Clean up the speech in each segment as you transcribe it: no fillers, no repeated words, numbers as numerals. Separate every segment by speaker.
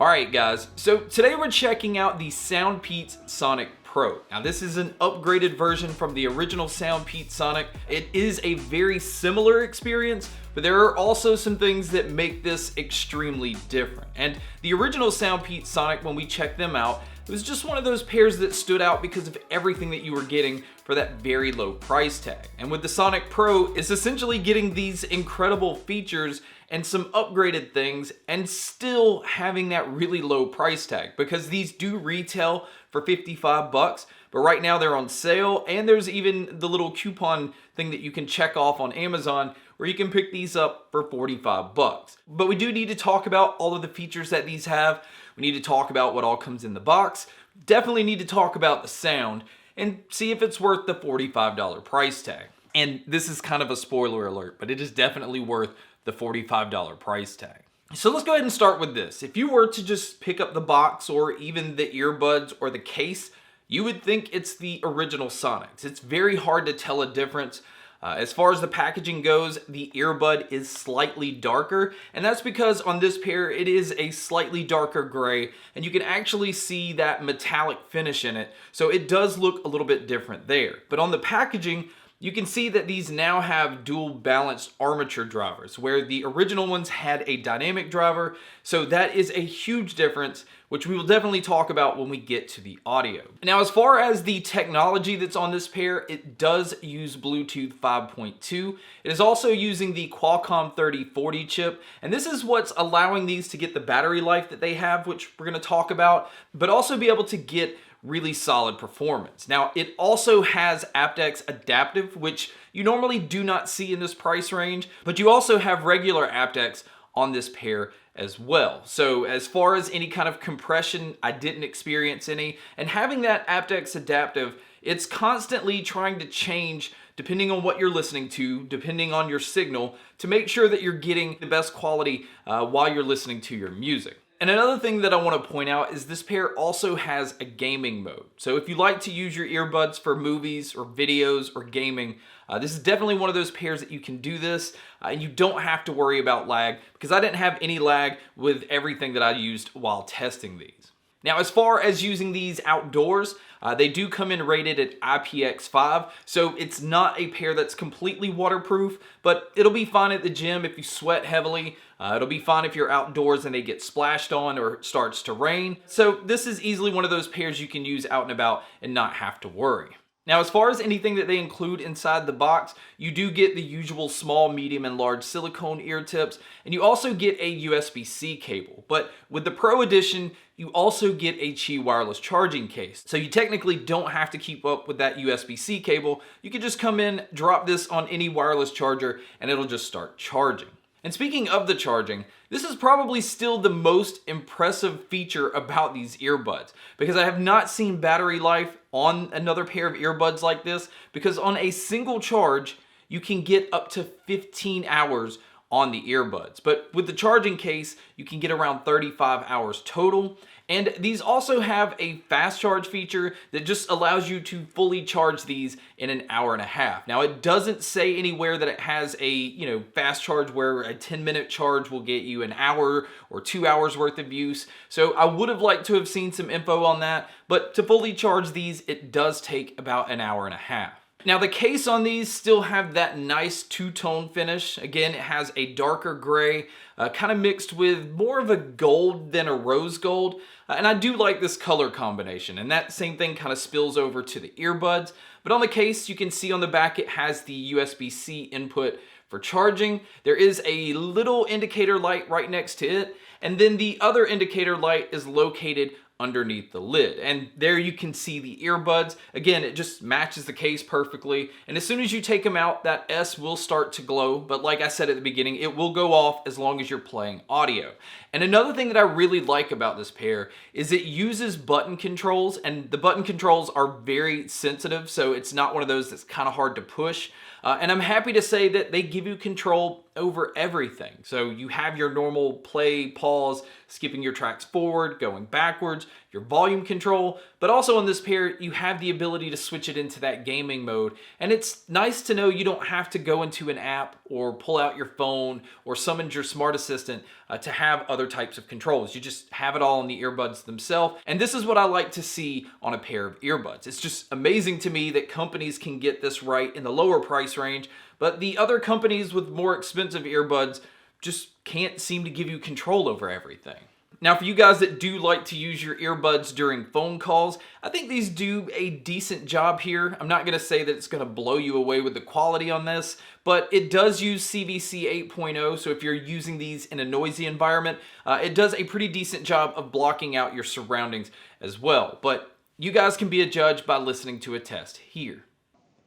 Speaker 1: Alright guys, so today we're checking out the SoundPEATS Sonic Pro. Now this is an upgraded version from the original SoundPEATS Sonic. It is a very similar experience, but there are also some things that make this extremely different. And the original SoundPEATS Sonic, when we checked them out, it was just one of those pairs that stood out because of everything that you were getting for that very low price tag. And with the Sonic Pro, it's essentially getting these incredible features and some upgraded things and still having that really low price tag, because these do retail for 55 bucks, but right now they're on sale, and there's even the little coupon thing that you can check off on Amazon where you can pick these up for 45 bucks. But we do need to talk about all of the features that these have. We need to talk about what all comes in the box. Definitely need to talk about the sound and see if it's worth the $45 price tag. And this is kind of a spoiler alert, but it is definitely worth the $45 price tag. So let's go ahead and start with this. If you were to just pick up the box or even the earbuds or the case, you would think it's the original Sonics. It's very hard to tell a difference. As far as the packaging goes, the earbud is slightly darker, and that's because on this pair it is a slightly darker gray, and you can actually see that metallic finish in it, so it does look a little bit different there. But on the packaging, you can see that these now have dual balanced armature drivers, where the original ones had a dynamic driver, so that is a huge difference, which we will definitely talk about when we get to the audio. Now, as far as the technology that's on this pair, it does use Bluetooth 5.2. It is also using the Qualcomm 3040 chip, and this is what's allowing these to get the battery life that they have, which we're going to talk about, but also be able to get really solid performance. Now, it also has aptX adaptive, which you normally do not see in this price range, but you also have regular aptX on this pair as well. So as far as any kind of compression, I didn't experience any, and having that aptX adaptive, it's constantly trying to change depending on what you're listening to, depending on your signal, to make sure that you're getting the best quality while you're listening to your music. And another thing that I want to point out is this pair also has a gaming mode. So if you like to use your earbuds for movies or videos or gaming, this is definitely one of those pairs that you can do this, and you don't have to worry about lag, because I didn't have any lag with everything that I used while testing these. Now, as far as using these outdoors, they do come in rated at IPX5, so it's not a pair that's completely waterproof, but it'll be fine at the gym if you sweat heavily. It'll be fine if you're outdoors and they get splashed on or it starts to rain. So this is easily one of those pairs you can use out and about and not have to worry. Now, as far as anything that they include inside the box, you do get the usual small, medium, and large silicone ear tips, and you also get a USB-C cable. But with the Pro Edition, you also get a Qi wireless charging case. So you technically don't have to keep up with that USB-C cable. You can just come in, drop this on any wireless charger, and it'll just start charging. And speaking of the charging, this is probably still the most impressive feature about these earbuds, because I have not seen battery life on another pair of earbuds like this, because on a single charge, you can get up to 15 hours on the earbuds. But with the charging case, you can get around 35 hours total. And these also have a fast charge feature that just allows you to fully charge these in an hour and a half. Now, it doesn't say anywhere that it has a fast charge where a 10-minute charge will get you an hour or 2 hours worth of use. So I would have liked to have seen some info on that, but to fully charge these, it does take about an hour and a half. Now, the case on these still have that nice two-tone finish. Again, it has a darker gray, kind of mixed with more of a gold than a rose gold. And I do like this color combination, and that same thing kind of spills over to the earbuds. But on the case, you can see on the back it has the USB-C input for charging. There is a little indicator light right next to it, and then the other indicator light is located underneath the lid, and there you can see the earbuds. Again, it just matches the case perfectly, and as soon as you take them out, that S will start to glow, but like I said at the beginning, it will go off as long as you're playing audio. And another thing that I really like about this pair is it uses button controls, and the button controls are very sensitive, so it's not one of those that's kind of hard to push. And I'm happy to say that they give you control over everything. So you have your normal play, pause, skipping your tracks forward, going backwards. your volume control, but also on this pair, you have the ability to switch it into that gaming mode. And it's nice to know you don't have to go into an app or pull out your phone or summon your smart assistant to have other types of controls. You just have it all in the earbuds themselves. And this is what I like to see on a pair of earbuds. It's just amazing to me that companies can get this right in the lower price range, but the other companies with more expensive earbuds just can't seem to give you control over everything. Now, for you guys that do like to use your earbuds during phone calls, I think these do a decent job here. I'm not going to say that it's going to blow you away with the quality on this, but it does use CVC 8.0, so if you're using these in a noisy environment, it does a pretty decent job of blocking out your surroundings as well. But you guys can be a judge by listening to a test here.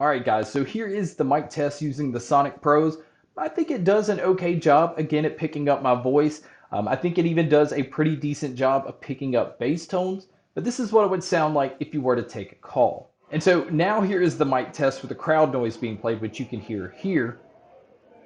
Speaker 1: All right, guys, so here is the mic test using the Sonic Pros. I think it does an okay job, again, at picking up my voice. I think it even does a pretty decent job of picking up bass tones, but this is what it would sound like if you were to take a call. And so now here is the mic test with the crowd noise being played, which you can hear here.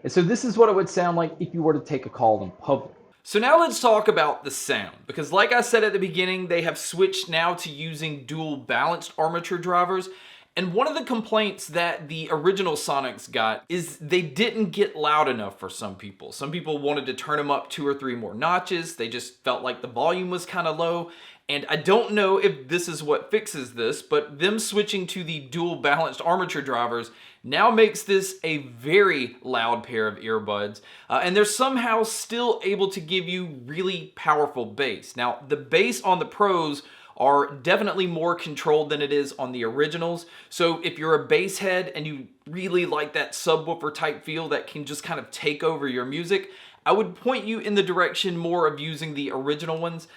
Speaker 1: And so this is what it would sound like if you were to take a call in public. So now let's talk about the sound, because like I said at the beginning, they have switched now to using dual balanced armature drivers. And one of the complaints that the original Sonics got is they didn't get loud enough for some people. Some people wanted to turn them up 2 or 3 more notches. They just felt like the volume was kind of low. And I don't know if this is what fixes this, but them switching to the dual balanced armature drivers now makes this a very loud pair of earbuds. And they're somehow still able to give you really powerful bass. Now, the bass on the Pros are definitely more controlled than it is on the originals. So if you're a bass head and you really like that subwoofer type feel that can just kind of take over your music, I would point you in the direction more of using the original ones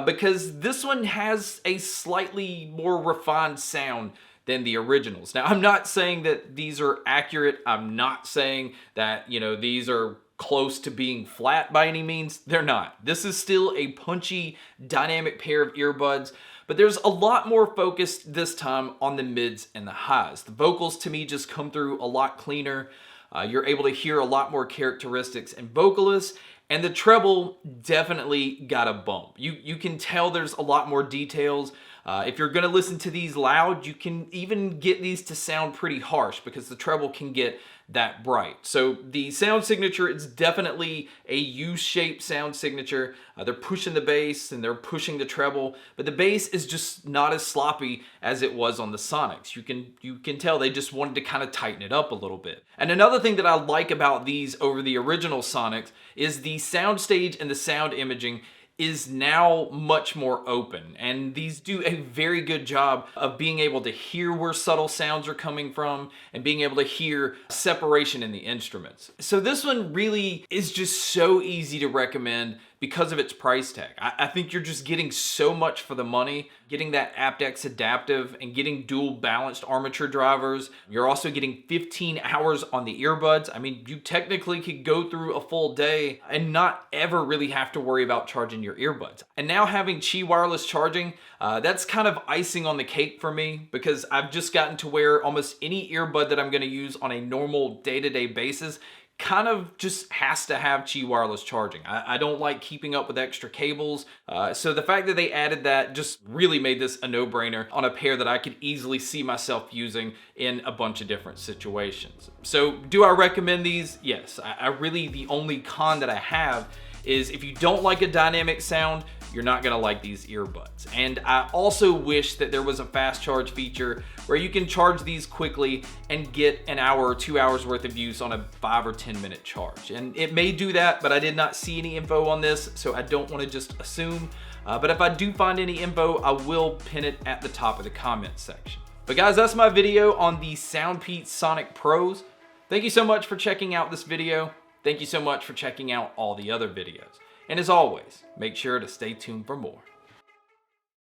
Speaker 1: because this one has a slightly more refined sound than the originals. Now, I'm not saying that these are accurate. I'm not saying that, these are close to being flat by any means. They're not. This is still a punchy, dynamic pair of earbuds, but there's a lot more focus this time on the mids and the highs. The vocals to me just come through a lot cleaner. You're able to hear a lot more characteristics and vocalists, and the treble definitely got a bump. You can tell there's a lot more details. If you're going to listen to these loud, you can even get these to sound pretty harsh because the treble can get that bright. So the sound signature is definitely a U-shaped sound signature. They're pushing the bass and they're pushing the treble, but the bass is just not as sloppy as it was on the Sonics. You can tell they just wanted to kind of tighten it up a little bit. And another thing that I like about these over the original Sonics is the soundstage and the sound imaging is now much more open, and these do a very good job of being able to hear where subtle sounds are coming from and being able to hear separation in the instruments. So this one really is just so easy to recommend because of its price tag. I think you're just getting so much for the money, getting that aptX adaptive and getting dual balanced armature drivers. You're also getting 15 hours on the earbuds. I mean, you technically could go through a full day and not ever really have to worry about charging your earbuds. And now having Qi wireless charging, that's kind of icing on the cake for me because I've just gotten to where almost any earbud that I'm gonna use on a normal day-to-day basis kind of just has to have Qi wireless charging. I don't like keeping up with extra cables. So the fact that they added that just really made this a no-brainer on a pair that I could easily see myself using in a bunch of different situations. So do I recommend these? Yes. I really, the only con that I have is if you don't like a dynamic sound, you're not gonna like these earbuds. And I also wish that there was a fast charge feature where you can charge these quickly and get an hour or 2 hours worth of use on a 5 or 10 minute charge. And it may do that, but I did not see any info on this, so I don't wanna just assume. But if I do find any info, I will pin it at the top of the comments section. But guys, that's my video on the SoundPEATS Sonic Pros. Thank you so much for checking out this video. Thank you so much for checking out all the other videos. And as always, make sure to stay tuned for more.